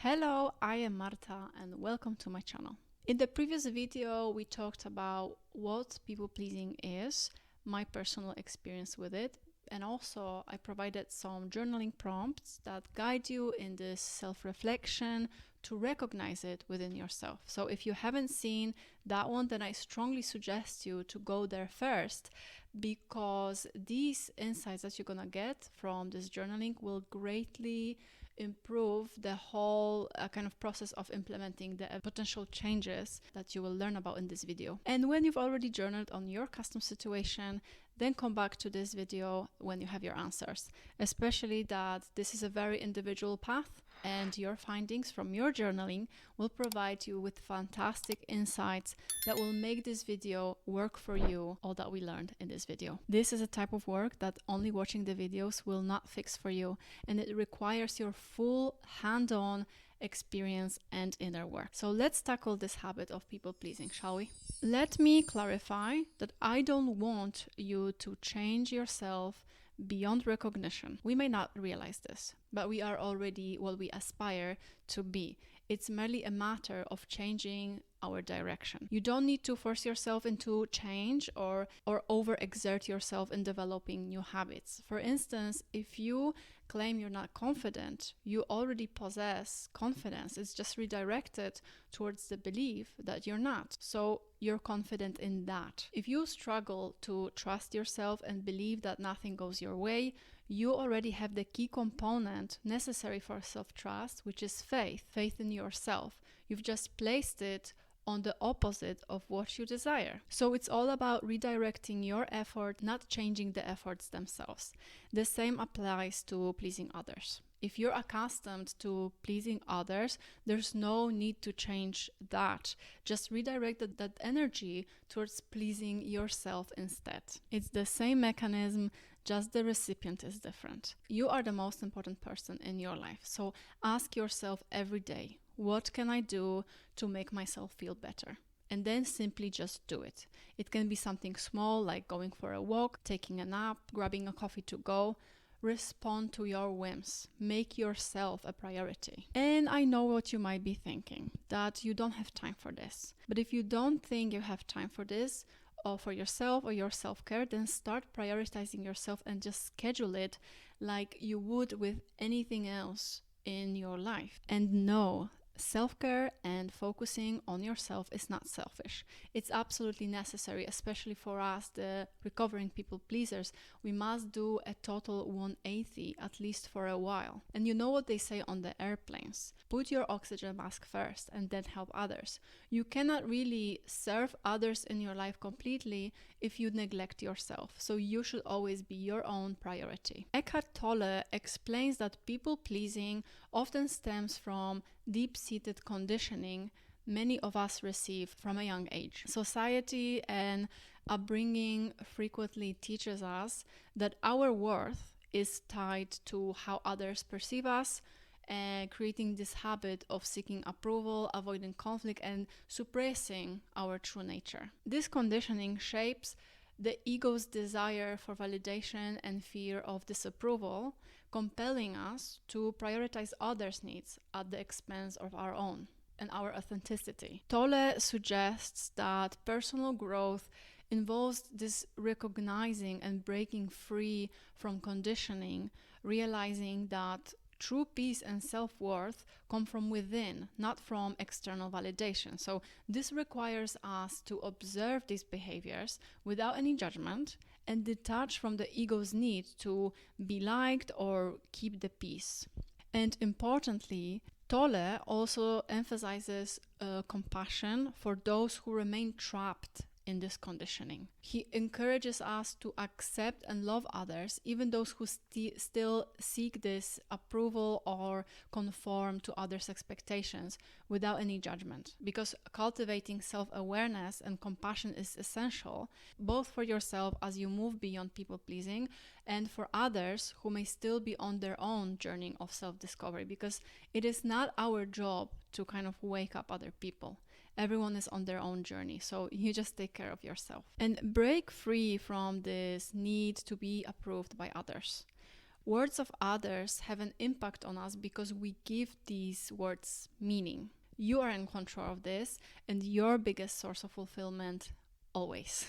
Hello, I am Marta and welcome to my channel. In the previous video, we talked about what people pleasing is, my personal experience with it, and also I provided some journaling prompts that guide you in this self-reflection to recognize it within yourself. So if you haven't seen that one, then I strongly suggest you to go there first, because these insights that you're gonna get from this journaling will greatly improve the whole kind of process of implementing the potential changes that you will learn about in this video. And when you've already journaled on your custom situation, then come back to this video when you have your answers, especially that this is a very individual path and your findings from your journaling will provide you with fantastic insights that will make this video work for you, all that we learned in this video. This is a type of work that only watching the videos will not fix for you, and it requires your full hand-on experience and inner work. So let's tackle this habit of people pleasing, shall we? Let me clarify that I don't want you to change yourself beyond recognition. We may not realize this, but we are already what we aspire to be. It's merely a matter of changing our direction. You don't need to force yourself into change or overexert yourself in developing new habits. For instance, if you claim you're not confident, you already possess confidence. It's just redirected towards the belief that you're not. So you're confident in that. If you struggle to trust yourself and believe that nothing goes your way, you already have the key component necessary for self-trust, which is faith in yourself. You've just placed it on the opposite of what you desire. So it's all about redirecting your effort, not changing the efforts themselves. The same applies to pleasing others. If you're accustomed to pleasing others, there's no need to change that. Just redirect that energy towards pleasing yourself instead. It's the same mechanism, just the recipient is different. You are the most important person in your life. So ask yourself every day, what can I do to make myself feel better? And then simply just do it. It can be something small like going for a walk, taking a nap, grabbing a coffee to go. Respond to your whims. Make yourself a priority. And I know what you might be thinking, that you don't have time for this. But if you don't think you have time for this, or for yourself or your self-care, then start prioritizing yourself and just schedule it like you would with anything else in your life. And no, self-care and focusing on yourself is not selfish. It's absolutely necessary, especially for us, the recovering people pleasers. We must do a total 180, at least for a while. And you know what they say on the airplanes? Put your oxygen mask first and then help others. You cannot really serve others in your life completely if you neglect yourself. So you should always be your own priority. Eckhart Tolle explains that people pleasing often stems from deep-seated conditioning many of us receive from a young age. Society and upbringing frequently teaches us that our worth is tied to how others perceive us, and creating this habit of seeking approval, avoiding conflict, and suppressing our true nature. This conditioning shapes the ego's desire for validation and fear of disapproval, compelling us to prioritize others' needs at the expense of our own and our authenticity. Tolle suggests that personal growth involves this recognizing and breaking free from conditioning, realizing that true peace and self-worth come from within, not from external validation. So this requires us to observe these behaviors without any judgment and detach from the ego's need to be liked or keep the peace. And importantly, Tolle also emphasizes compassion for those who remain trapped in this conditioning. He encourages us to accept and love others, even those who still seek this approval or conform to others' expectations without any judgment. Because cultivating self-awareness and compassion is essential, both for yourself as you move beyond people-pleasing and for others who may still be on their own journey of self-discovery, because it is not our job to kind of wake up other people. Everyone is on their own journey, so you just take care of yourself. And break free from this need to be approved by others. Words of others have an impact on us because we give these words meaning. You are in control of this, and your biggest source of fulfillment always.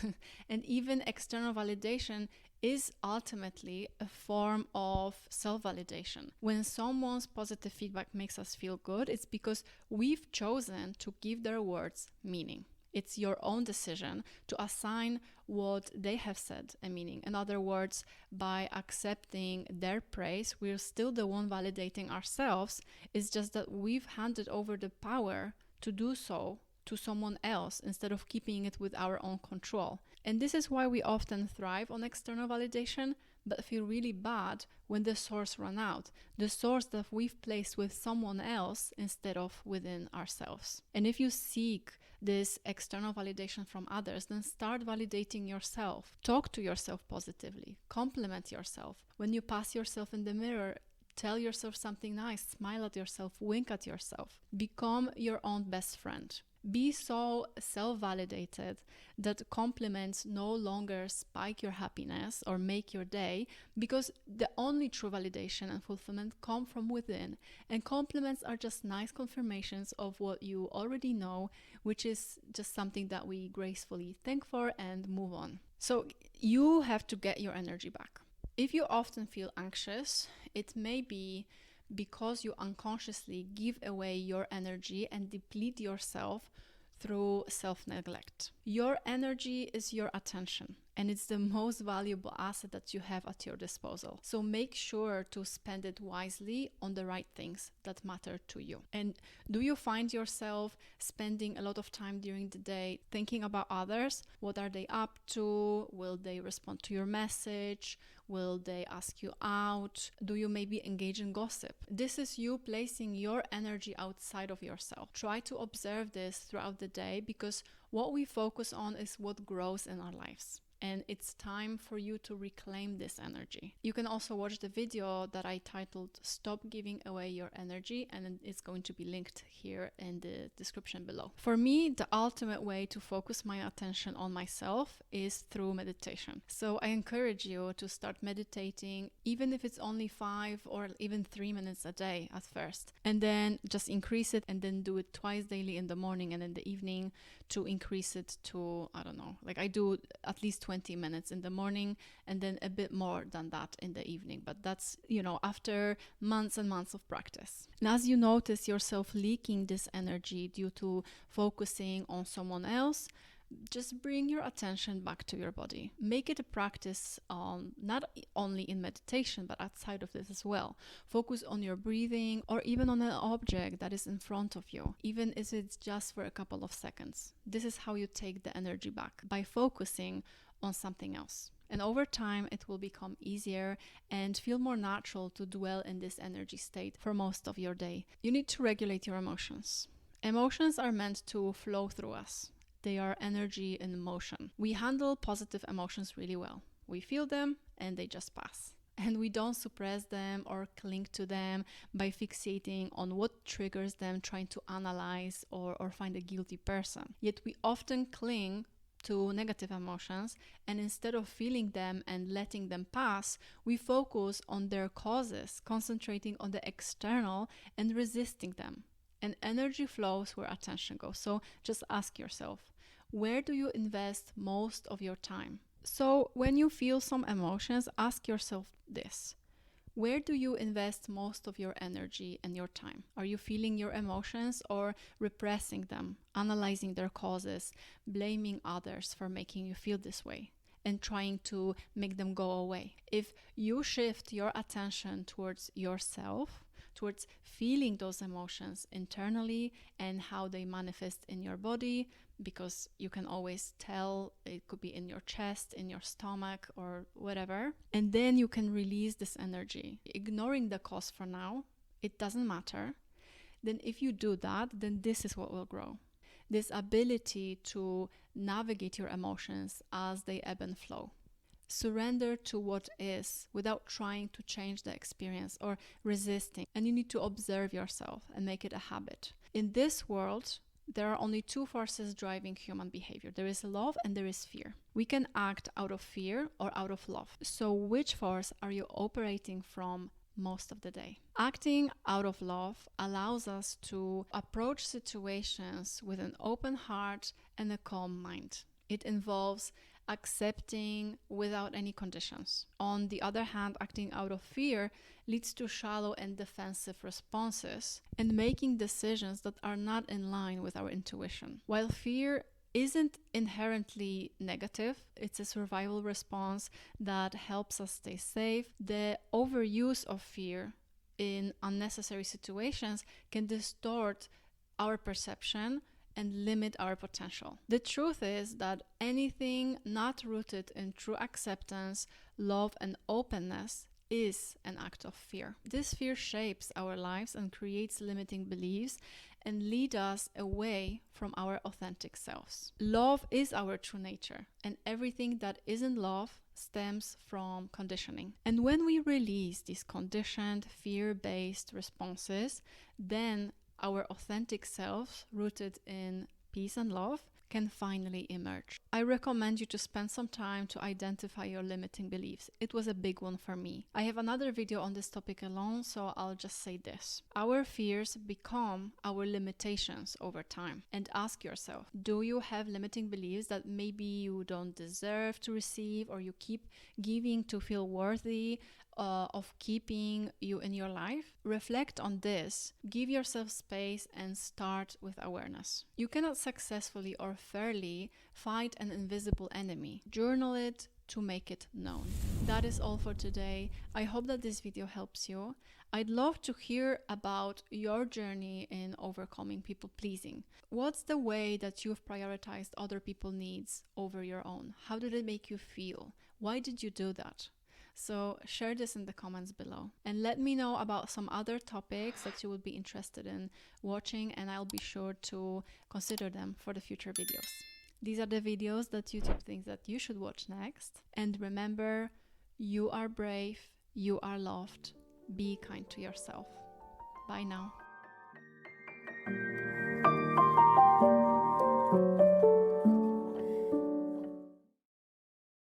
And even external validation is ultimately a form of self-validation. When someone's positive feedback makes us feel good, it's because we've chosen to give their words meaning. It's your own decision to assign what they have said a meaning. In other words, by accepting their praise, we're still the one validating ourselves. It's just that we've handed over the power to do so to someone else instead of keeping it with our own control. And this is why we often thrive on external validation, but feel really bad when the source runs out, the source that we've placed with someone else instead of within ourselves. And if you seek this external validation from others, then start validating yourself. Talk to yourself positively, compliment yourself. When you pass yourself in the mirror, tell yourself something nice, smile at yourself, wink at yourself. Become your own best friend. Be so self-validated that compliments no longer spike your happiness or make your day, because the only true validation and fulfillment come from within, and compliments are just nice confirmations of what you already know, which is just something that we gracefully thank for and move on. So you have to get your energy back. If you often feel anxious, it may be because you unconsciously give away your energy and deplete yourself through self-neglect. Your energy is your attention, and it's the most valuable asset that you have at your disposal. So make sure to spend it wisely on the right things that matter to you. And do you find yourself spending a lot of time during the day thinking about others? What are they up to? Will they respond to your message? Will they ask you out? Do you maybe engage in gossip? This is you placing your energy outside of yourself. Try to observe this throughout the day, because what we focus on is what grows in our lives. And it's time for you to reclaim this energy. You can also watch the video that I titled "Stop Giving Away Your Energy," and it's going to be linked here in the description below. For me, the ultimate way to focus my attention on myself is through meditation. So I encourage you to start meditating, even if it's only 5 or even 3 minutes a day at first, and then just increase it, and then do it twice daily, in the morning and in the evening, to increase it to, I don't know, like I do at least 20 minutes in the morning, and then a bit more than that in the evening. But that's, after months and months of practice. And as you notice yourself leaking this energy due to focusing on someone else, just bring your attention back to your body. Make it a practice, not only in meditation, but outside of this as well. Focus on your breathing, or even on an object that is in front of you, even if it's just for a couple of seconds. This is how you take the energy back, by focusing on something else. And over time, it will become easier and feel more natural to dwell in this energy state for most of your day. You need to regulate your emotions. Emotions are meant to flow through us. They are energy in motion. We handle positive emotions really well. We feel them and they just pass. And we don't suppress them or cling to them by fixating on what triggers them, trying to analyze or find a guilty person. Yet we often cling to negative emotions, and instead of feeling them and letting them pass, we focus on their causes, concentrating on the external and resisting them. And energy flows where attention goes. So just ask yourself, where do you invest most of your time? So when you feel some emotions, ask yourself this: where do you invest most of your energy and your time? Are you feeling your emotions or repressing them, analyzing their causes, blaming others for making you feel this way, and trying to make them go away? If you shift your attention towards yourself, towards feeling those emotions internally and how they manifest in your body, because you can always tell, it could be in your chest, in your stomach, or whatever, and then you can release this energy, ignoring the cause for now, it doesn't matter. Then if you do that, then this is what will grow. This ability to navigate your emotions as they ebb and flow. Surrender to what is without trying to change the experience or resisting. And you need to observe yourself and make it a habit. In this world, there are only two forces driving human behavior. There is love and there is fear. We can act out of fear or out of love. So which force are you operating from most of the day? Acting out of love allows us to approach situations with an open heart and a calm mind. It involves accepting without any conditions. On the other hand, acting out of fear leads to shallow and defensive responses and making decisions that are not in line with our intuition. While fear isn't inherently negative, it's a survival response that helps us stay safe. The overuse of fear in unnecessary situations can distort our perception and limit our potential. The truth is that anything not rooted in true acceptance, love, and openness is an act of fear. This fear shapes our lives and creates limiting beliefs and lead us away from our authentic selves. Love is our true nature, and everything that isn't love stems from conditioning. And when we release these conditioned, fear-based responses, then our authentic selves, rooted in peace and love, can finally emerge. I recommend you to spend some time to identify your limiting beliefs. It was a big one for me. I have another video on this topic alone, so I'll just say this. Our fears become our limitations over time. And ask yourself, do you have limiting beliefs that maybe you don't deserve to receive, or you keep giving to feel worthy of keeping you in your life? Reflect on this, give yourself space, and start with awareness. You cannot successfully or fairly fight an invisible enemy. Journal it to make it known. That is all for today. I hope that this video helps you. I'd love to hear about your journey in overcoming people pleasing. What's the way that you've prioritized other people's needs over your own? How did it make you feel? Why did you do that? So share this in the comments below and let me know about some other topics that you would be interested in watching, and I'll be sure to consider them for the future videos. These are the videos that YouTube thinks that you should watch next. And remember, you are brave, you are loved. Be kind to yourself. Bye now.